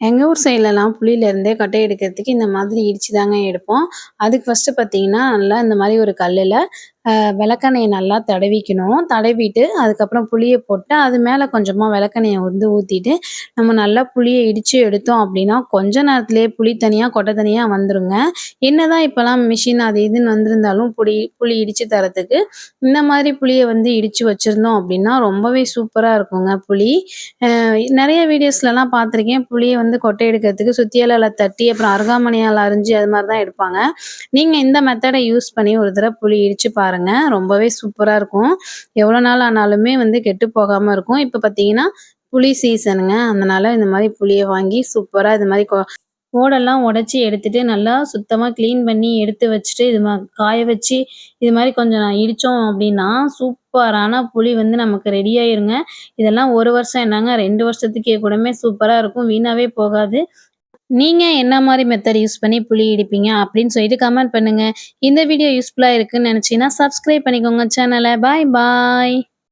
எங்க ஊர் சைட்லலாம் புளியிலேருந்தே கொட்டை எடுக்கிறதுக்கு இந்த மாதிரி இடிச்சு தாங்க எடுப்போம். அதுக்கு ஃபர்ஸ்ட்டு பார்த்தீங்கன்னா, நல்லா இந்த மாரி ஒரு கல்லுல விளக்கெண்ணெய நல்லா தடவிக்கணும். தடவிட்டு அதுக்கப்புறம் புளிய போட்டு, அது மேல கொஞ்சமா விளக்கெண்ணெய வந்து ஊத்திட்டு, நம்ம நல்லா புளிய இடிச்சு எடுத்தோம் அப்டின்னா, கொஞ்ச நேரத்திலேயே புளி தனியா, கொட்டை தனியா வந்துருங்க. என்னதான் இப்பலாம் மிஷின் அது இதுன்னு வந்திருந்தாலும், புளி இடிச்சு தரதுக்கு, இந்த மாதிரி புளிய வந்து இடிச்சு வச்சிருந்தோம் அப்டின்னா, ரொம்பவே சூப்பரா இருக்குங்க புளி. நெறைய வீடியோஸ்லலாம் பார்த்துருக்கேன். புளிய வந்து கொட்டை எடுக்கிறதுக்கு சுத்தியலால தட்டி, அப்புறம் அருகாமனையால அரிஞ்சு அது மாரி தான் எடுப்பாங்க. நீங்க இந்த மெத்தட யூஸ் பண்ணி ஒரு தடவ புளி இடிச்சு பாருங்க. ரொம்பவே சூப்பரா இருக்கும். எவ்வளோ நாள் ஆனாலுமே வந்து கெட்டு போகாம இருக்கும். இப்ப பார்த்தீங்கன்னா, புளி சீசனுங்க. அதனால இந்த மாரி புளிய வாங்கி சூப்பரா இது மாரி ஓடெல்லாம் உடைச்சு எடுத்துட்டு, நல்லா சுத்தமா கிளீன் பண்ணி எடுத்து வச்சுட்டு, காய வச்சு, இது மாரி கொஞ்சம் இடிச்சோம் அப்டின்னா, சூப்பரான புளி வந்து நமக்கு ரெடி ஆயிருங்க. இதெல்லாம் 1 வருஷம் என்னங்க 2 வருஷத்துக்கே கூடமே சூப்பரா இருக்கும். வீணாவே போகாது. நீங்க என்ன மாரி மெத்தட் யூஸ் பண்ணி புளி இடிப்பீங்க? அப்டின்னு சொல்லிட்டு கமெண்ட் பண்ணுங்க. இந்த வீடியோ யூஸ்ஃபுல்லா இருக்குன்னு நெனச்சீங்கன்னா, சப்ஸ்கிரைப் பண்ணிக்கோங்க சேனல. பாய் பாய்.